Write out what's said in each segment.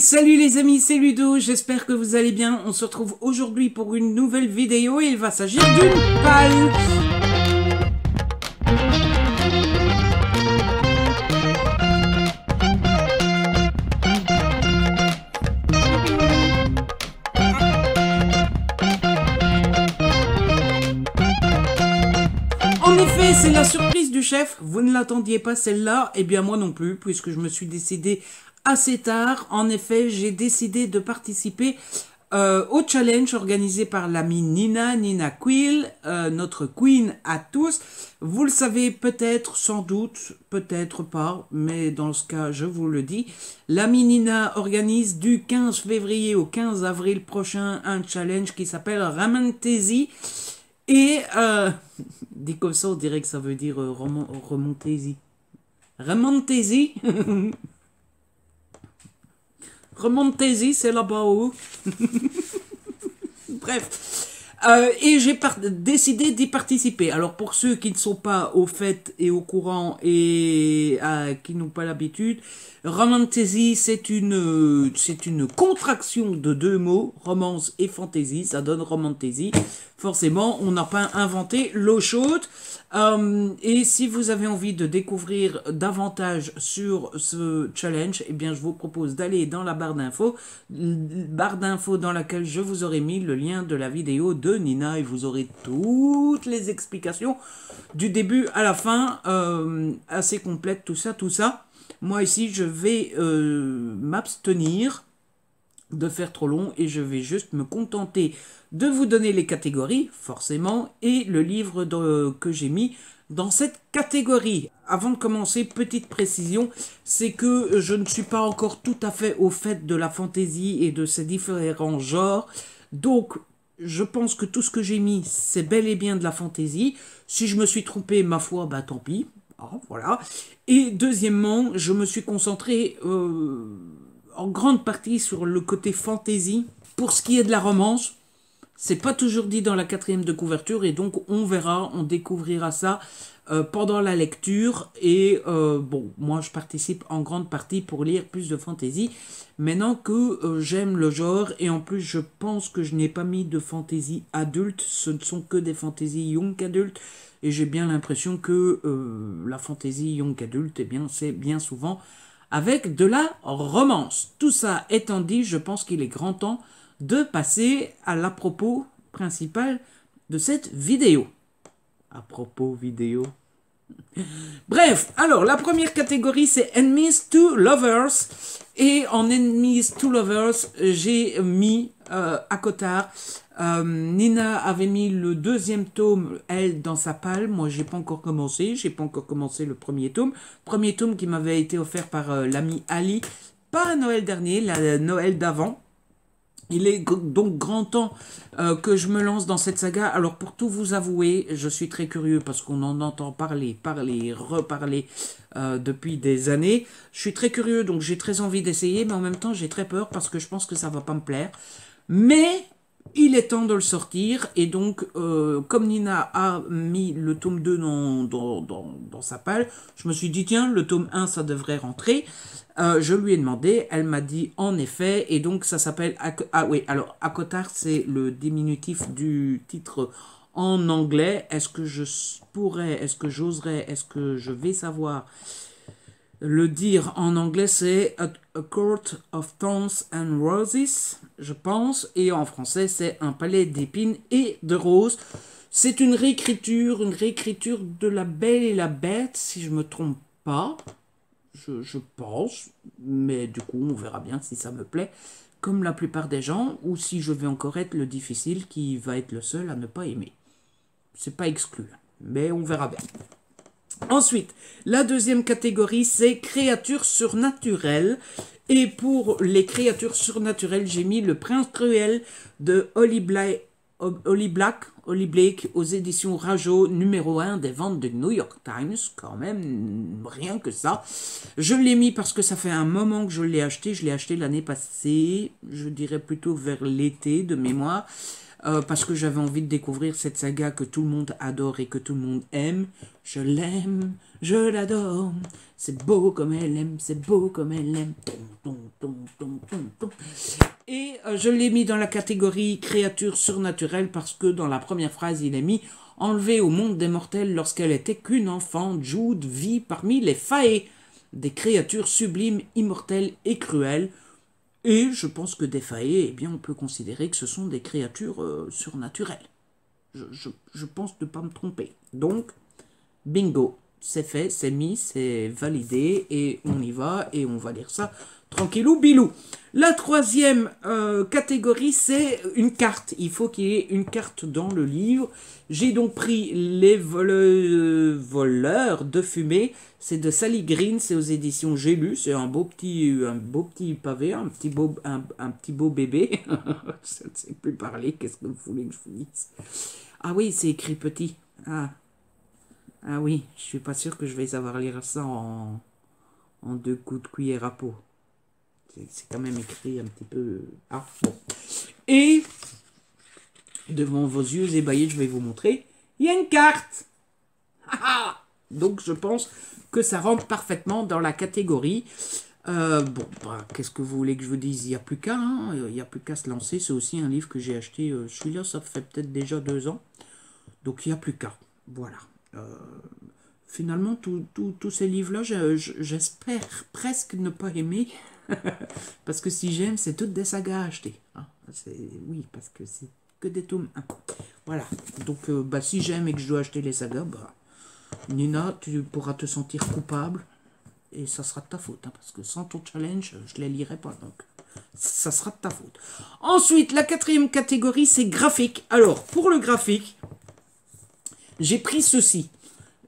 Salut les amis, c'est Ludo, j'espère que vous allez bien. On se retrouve aujourd'hui pour une nouvelle vidéo et il va s'agir d'une palle. En effet, c'est la surprise du chef. Vous ne l'attendiez pas celle-là, et bien moi non plus, puisque je me suis décidé assez tard. En effet, j'ai décidé de participer au challenge organisé par l'amie Nina Quill, notre queen à tous. Vous le savez peut-être, sans doute, peut-être pas, mais dans ce cas, je vous le dis. L'amie Nina organise du 15 février au 15 avril prochain un challenge qui s'appelle Ramantesi. Et, dit comme ça, on dirait que ça veut dire remontez-y. Remontez-y. Remontez-y, c'est là-bas haut. Bref. Et j'ai décidé d'y participer. Alors, pour ceux qui ne sont pas au fait et au courant et qui n'ont pas l'habitude, Ramantesi, c'est une contraction de deux mots, romance et fantaisie, ça donne Ramantesi. Forcément, on n'a pas inventé l'eau chaude. Et si vous avez envie de découvrir davantage sur ce challenge, eh bien, je vous propose d'aller dans la barre d'infos dans laquelle je vous aurai mis le lien de la vidéo de Nina et vous aurez toutes les explications du début à la fin, assez complète, tout ça. Moi ici, je vais m'abstenir de faire trop long et je vais juste me contenter de vous donner les catégories, forcément, et le livre que j'ai mis dans cette catégorie. Avant de commencer, petite précision, c'est que je ne suis pas encore tout à fait au fait de la fantaisie et de ses différents genres, donc je pense que tout ce que j'ai mis, c'est bel et bien de la fantaisie. Si je me suis trompé, ma foi, bah tant pis. Ah, voilà. Et deuxièmement, je me suis concentré en grande partie sur le côté fantaisie. Pour ce qui est de la romance, c'est pas toujours dit dans la 4e de couverture et donc on verra, on découvrira ça pendant la lecture. Et bon, moi je participe en grande partie pour lire plus de fantaisie. Maintenant que j'aime le genre et en plus je pense que je n'ai pas mis de fantaisie adulte, ce ne sont que des fantaisies young adultes. Et j'ai bien l'impression que la fantaisie young adulte, eh bien, c'est bien souvent avec de la romance. Tout ça étant dit, je pense qu'il est grand temps de passer à l'apropos principal de cette vidéo. À propos vidéo. Bref, alors la première catégorie c'est Enemies to Lovers. Et en Enemies to Lovers, j'ai mis ACOTAR. Nina avait mis le 2e tome, elle, dans sa palle. Moi, j'ai pas encore commencé. J'ai pas encore commencé le 1er tome. Premier tome qui m'avait été offert par l'ami Ali. Pas à Noël dernier, la Noël d'avant. Il est donc grand temps que je me lance dans cette saga. Alors, pour tout vous avouer, je suis très curieux parce qu'on en entend reparler depuis des années. Je suis très curieux, donc j'ai très envie d'essayer, mais en même temps, j'ai très peur parce que je pense que ça va pas me plaire. Mais il est temps de le sortir, et donc, comme Nina a mis le tome 2 dans sa palle, je me suis dit, tiens, le tome 1, ça devrait rentrer. Je lui ai demandé, elle m'a dit en effet, et donc ça s'appelle... Ah oui, alors, ACOTAR, c'est le diminutif du titre en anglais. Est-ce que je pourrais, est-ce que j'oserais, est-ce que je vais savoir le dire en anglais? C'est a Court of Thorns and Roses, je pense, et en français, c'est Un palais d'épines et de roses. C'est une réécriture de La Belle et la Bête, si je me trompe pas. Je pense, mais du coup, on verra bien si ça me plaît, comme la plupart des gens, ou si je vais encore être le difficile qui va être le seul à ne pas aimer. C'est pas exclu, mais on verra bien. Ensuite, la deuxième catégorie, c'est créatures surnaturelles. Et pour les créatures surnaturelles, j'ai mis Le Prince Cruel de Holly Blake aux éditions Rajo, numéro 1 des ventes de New York Times, quand même, rien que ça. Je l'ai mis parce que ça fait un moment que je l'ai acheté l'année passée, je dirais plutôt vers l'été de mémoire, parce que j'avais envie de découvrir cette saga que tout le monde adore et que tout le monde aime. Je l'aime, je l'adore, c'est beau comme elle aime, c'est beau comme elle aime. Et je l'ai mis dans la catégorie créatures surnaturelles parce que dans la première phrase, il est mis « Enlevée au monde des mortels lorsqu'elle était qu'une enfant, Jude vit parmi les Fae, des créatures sublimes, immortelles et cruelles. » Et je pense que des Fae, eh bien, on peut considérer que ce sont des créatures surnaturelles. Je pense ne pas me tromper. Donc, bingo, c'est fait, c'est mis, c'est validé, et on y va, et on va lire ça tranquillou bilou. La troisième catégorie, c'est une carte. Il faut qu'il y ait une carte dans le livre. J'ai donc pris Les voleurs de fumée. C'est de Sally Green, c'est aux éditions J'ai lu. C'est un beau petit pavé, un petit beau bébé. Je ne sais plus parler, qu'est-ce que vous voulez que je vous dise? Ah oui, c'est écrit petit. Ah oui, je suis pas sûr que je vais savoir lire ça en 2 coups de cuillère à peau. C'est quand même écrit un petit peu... Ah, bon. Et, devant vos yeux ébahis, je vais vous montrer, il y a une carte. Donc, je pense que ça rentre parfaitement dans la catégorie. Qu'est-ce que vous voulez que je vous dise? Il n'y a plus qu'à, hein, il n'y a plus qu'à se lancer. C'est aussi un livre que j'ai acheté. Celui-là, ça fait peut-être déjà 2 ans. Donc, il n'y a plus qu'à. Voilà. Finalement, tous ces livres-là, j'espère presque ne pas aimer. Parce que si j'aime, c'est toutes des sagas à acheter. Hein. Oui, parce que c'est que des tomes 1. Voilà. Donc, si j'aime et que je dois acheter les sagas, Nina, tu pourras te sentir coupable. Et ça sera de ta faute. Hein, parce que sans ton challenge, je les lirai pas. Donc, ça sera de ta faute. Ensuite, la 4e catégorie, c'est graphique. Alors, pour le graphique, j'ai pris ceci.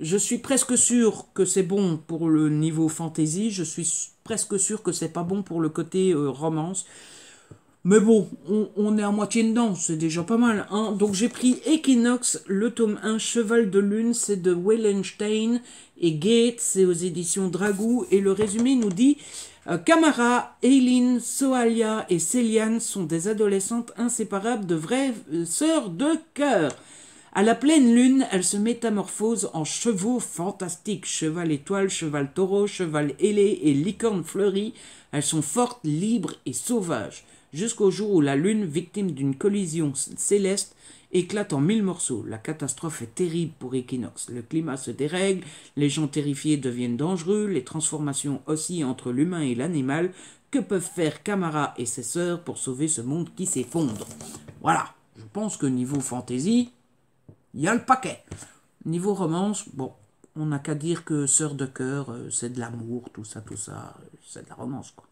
Je suis presque sûr que c'est bon pour le niveau fantasy. Je suis presque sûr que c'est pas bon pour le côté romance. Mais bon, on est à moitié dedans. C'est déjà pas mal. Hein. Donc j'ai pris Equinox, le tome 1, Cheval de Lune. C'est de Wallenstein et Gate. C'est aux éditions Dragou. Et le résumé nous dit... Kamara, Eileen, Soalia et Céliane sont des adolescentes inséparables de vraies sœurs de cœur. À la pleine lune, elles se métamorphosent en chevaux fantastiques. Cheval étoile, cheval taureau, cheval ailé et licorne fleurie. Elles sont fortes, libres et sauvages. Jusqu'au jour où la lune, victime d'une collision céleste, éclate en 1000 morceaux. La catastrophe est terrible pour Equinox. Le climat se dérègle, les gens terrifiés deviennent dangereux, les transformations oscillent entre l'humain et l'animal. Que peuvent faire Kamara et ses sœurs pour sauver ce monde qui s'effondre? Voilà, je pense que niveau fantasy... il y a le paquet. Niveau romance, bon, on n'a qu'à dire que Sœur de cœur, c'est de l'amour, tout ça, c'est de la romance, quoi.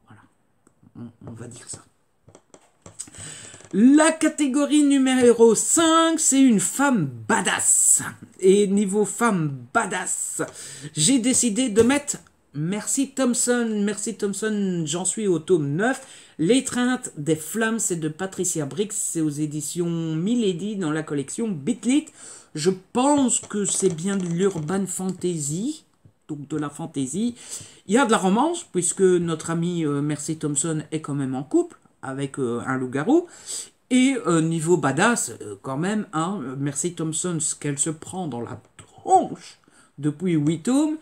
Voilà, on va dire ça. La catégorie numéro 5, c'est une femme badass. Et niveau femme badass, j'ai décidé de mettre Mercy Thompson. Mercy Thompson, j'en suis au tome 9. L'étreinte des flammes, c'est de Patricia Briggs, c'est aux éditions Milady dans la collection Bitlit. Je pense que c'est bien de l'urban fantasy, donc de la fantasy. Il y a de la romance, puisque notre amie Mercy Thompson est quand même en couple avec un loup-garou. Et niveau badass, quand même, hein, Mercy Thompson, ce qu'elle se prend dans la tronche depuis 8 tomes,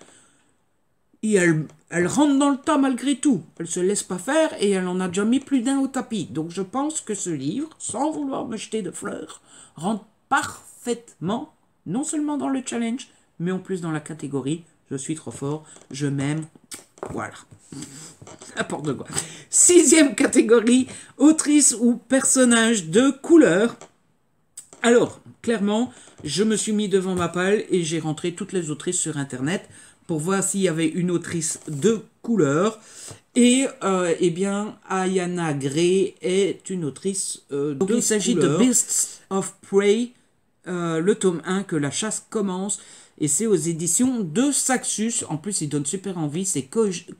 et elle rentre dans le tas malgré tout. Elle se laisse pas faire et elle en a déjà mis plus d'un au tapis. Donc je pense que ce livre, sans vouloir me jeter de fleurs, rentre parfaitement, non seulement dans le challenge, mais en plus dans la catégorie. Je suis trop fort, je m'aime, voilà. N'importe quoi. 6e catégorie, autrice ou personnage de couleur. Alors, clairement, je me suis mis devant ma palle et j'ai rentré toutes les autrices sur Internet pour voir s'il y avait une autrice de couleur. Et, eh bien, Ayana Gray est une autrice donc il s'agit de Beasts of Prey, le tome 1, que la chasse commence. Et c'est aux éditions de Saxus. En plus, il donne super envie. C'est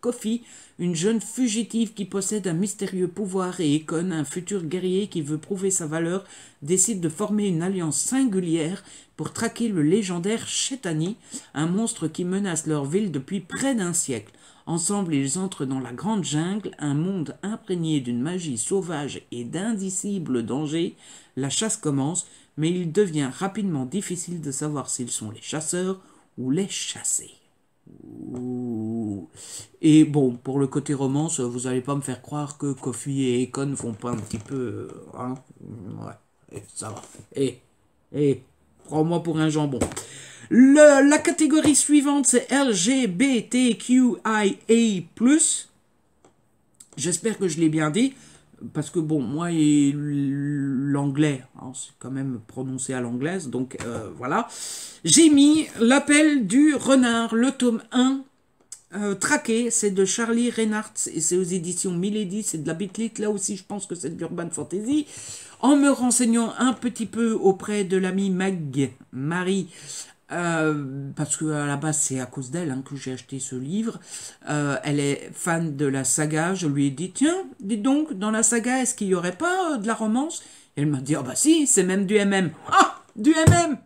Kofi, une jeune fugitive qui possède un mystérieux pouvoir, et Ekon, un futur guerrier qui veut prouver sa valeur, décide de former une alliance singulière pour traquer le légendaire Shetani, un monstre qui menace leur ville depuis près d'un siècle. Ensemble, ils entrent dans la grande jungle, un monde imprégné d'une magie sauvage et d'indicibles dangers. La chasse commence, mais il devient rapidement difficile de savoir s'ils sont les chasseurs ou les chassés. Et bon, pour le côté romance, vous allez pas me faire croire que Kofi et Akon font pas un petit peu... hein, ouais, ça va. Et, prends-moi pour un jambon. La catégorie suivante, c'est LGBTQIA+. J'espère que je l'ai bien dit, parce que bon, moi et l'anglais, hein, c'est quand même prononcé à l'anglaise, donc voilà. J'ai mis L'appel du renard, le tome 1, Traqué, c'est de Charlie Reinhardt, et c'est aux éditions Milady, c'est de la Bitlit, là aussi je pense que c'est de l'Urban Fantasy. En me renseignant un petit peu auprès de l'amie Marie, parce que à la base c'est à cause d'elle hein, que j'ai acheté ce livre. Elle est fan de la saga. Je lui ai dit tiens, dis donc dans la saga est-ce qu'il y aurait pas de la romance? Et elle m'a dit oh bah si, c'est même du MM. Ah, du MM.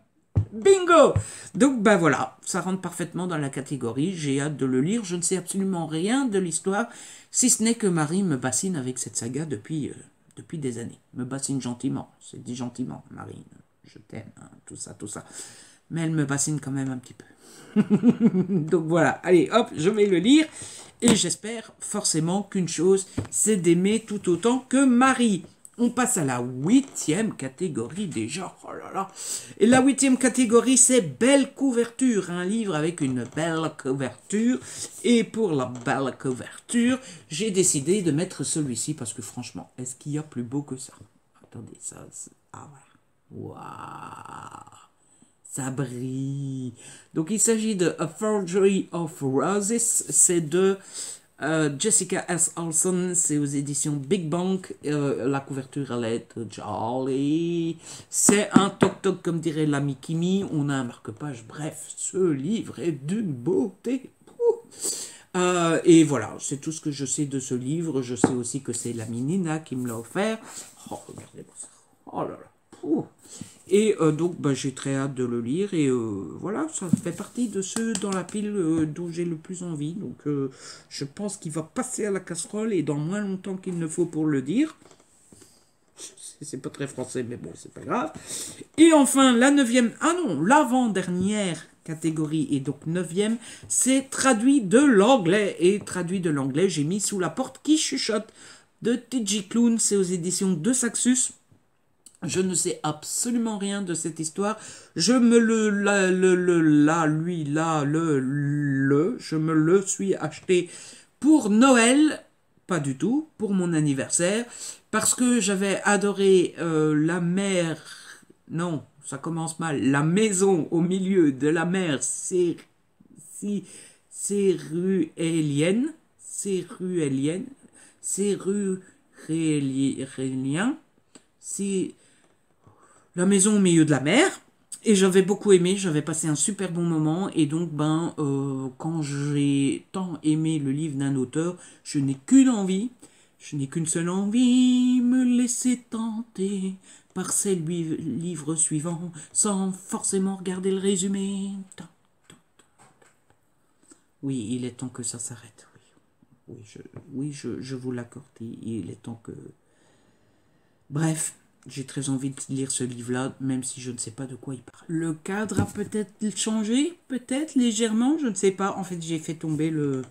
Bingo! Donc bah voilà, ça rentre parfaitement dans la catégorie. J'ai hâte de le lire. Je ne sais absolument rien de l'histoire, si ce n'est que Marie me bassine avec cette saga depuis des années. Me bassine gentiment. C'est dit gentiment, Marie. Je t'aime, hein, tout ça, tout ça. Mais elle me bassine quand même un petit peu. Donc voilà, allez, hop, je vais le lire. Et j'espère forcément qu'une chose, c'est d'aimer tout autant que Marie. On passe à la 8e catégorie déjà. Oh là là. Et la 8e catégorie, c'est belle couverture. Un livre avec une belle couverture. Et pour la belle couverture, j'ai décidé de mettre celui-ci parce que franchement, est-ce qu'il y a plus beau que ça? Attendez, ça... Ah voilà. Waouh. Ça brille. Donc il s'agit de A Forgery of Roses. C'est de Jessica S. Olson. C'est aux éditions Big Bang. La couverture, elle est jolly. C'est un toc-toc, comme dirait l'ami Kimi. On a un marque-page. Bref, ce livre est d'une beauté. Et voilà, c'est tout ce que je sais de ce livre. Je sais aussi que c'est l'ami Nina qui me l'a offert. Oh, regardez-moi ça. Oh là là. Ouh. Et donc, bah, j'ai très hâte de le lire. Et voilà, ça fait partie de ceux dans la pile dont j'ai le plus envie. Donc, je pense qu'il va passer à la casserole et dans moins longtemps qu'il ne faut pour le dire. C'est pas très français, mais bon, c'est pas grave. Et enfin, la 9e, ah non, l'avant-dernière catégorie, et donc 9e, c'est traduit de l'anglais. Et traduit de l'anglais, j'ai mis Sous la porte qui chuchote de T.J. Klune. C'est aux éditions de Saxus. Je ne sais absolument rien de cette histoire. Je me je me le suis acheté pour Noël, pas du tout, pour mon anniversaire, parce que j'avais adoré la mer, non, ça commence mal, la maison au milieu de la mer, céruélienne, céruélien, c'est la maison au milieu de la mer. Et j'avais beaucoup aimé, j'avais passé un super bon moment. Et donc, quand j'ai tant aimé le livre d'un auteur, je n'ai qu'une envie, je n'ai qu'une seule envie, me laisser tenter par ces livres suivants, sans forcément regarder le résumé. Oui, il est temps que ça s'arrête. Oui, je vous l'accorde, il est temps que... Bref. J'ai très envie de lire ce livre-là, même si je ne sais pas de quoi il parle. Le cadre a peut-être changé, peut-être légèrement, je ne sais pas. En fait, j'ai fait tomber le...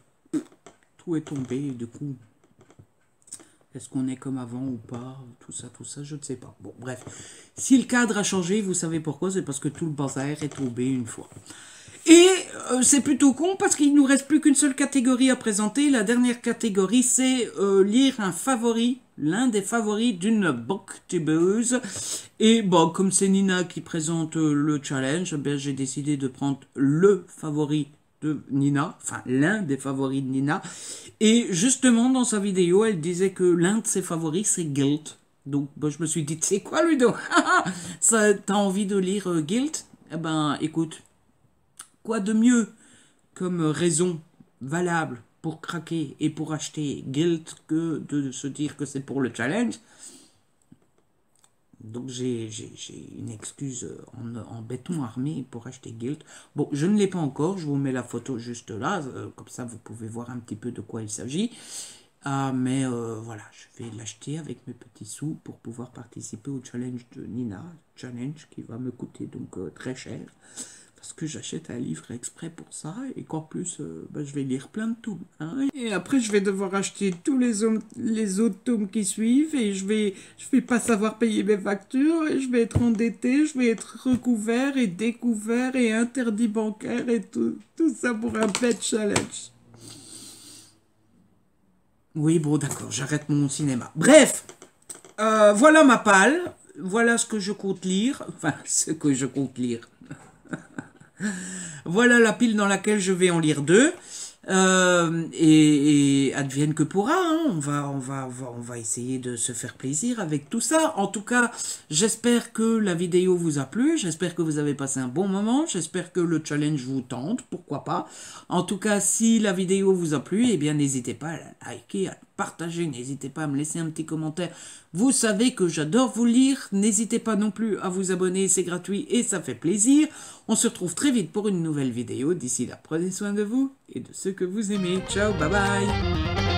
Tout est tombé, du coup... Est-ce qu'on est comme avant ou pas? Tout ça, je ne sais pas. Bon, bref. Si le cadre a changé, vous savez pourquoi? C'est parce que tout le bazar est tombé une fois. Et c'est plutôt con parce qu'il ne nous reste plus qu'une seule catégorie à présenter. La dernière catégorie, c'est lire un favori, l'un des favoris d'une booktubeuse. Et bon, comme c'est Nina qui présente le challenge, j'ai décidé de prendre le favori de Nina, enfin l'un des favoris de Nina. Et justement, dans sa vidéo, elle disait que l'un de ses favoris, c'est Guilt. Donc, je me suis dit, c'est quoi, Ludo? T'as envie de lire Guilt? Eh ben, écoute. Quoi de mieux comme raison valable pour craquer et pour acheter Guilt que de se dire que c'est pour le challenge? Donc j'ai une excuse en béton armé pour acheter Guilt. Bon, je ne l'ai pas encore, je vous mets la photo juste là, comme ça vous pouvez voir un petit peu de quoi il s'agit. Mais voilà, je vais l'acheter avec mes petits sous pour pouvoir participer au challenge de Nina, challenge qui va me coûter donc très cher. Parce que j'achète un livre exprès pour ça, et qu'en plus, je vais lire plein de tomes. Hein. Et après, je vais devoir acheter tous les autres tomes qui suivent, et je vais pas savoir payer mes factures, et je vais être endetté, je vais être recouvert et découvert et interdit bancaire, et tout ça pour un pet challenge. Oui, bon, d'accord, j'arrête mon cinéma. Bref, voilà ma palle, voilà ce que je compte lire, enfin, ce que je compte lire. Voilà la pile dans laquelle je vais en lire 2. Et advienne que pourra, hein. On va essayer de se faire plaisir avec tout ça. En tout cas, j'espère que la vidéo vous a plu, j'espère que vous avez passé un bon moment, j'espère que le challenge vous tente, pourquoi pas. En tout cas, si la vidéo vous a plu, eh bien n'hésitez pas à la liker, à la partager, n'hésitez pas à me laisser un petit commentaire. Vous savez que j'adore vous lire, n'hésitez pas non plus à vous abonner, c'est gratuit et ça fait plaisir. On se retrouve très vite pour une nouvelle vidéo. D'ici là, prenez soin de vous et de ceux que vous aimez. Ciao, bye bye.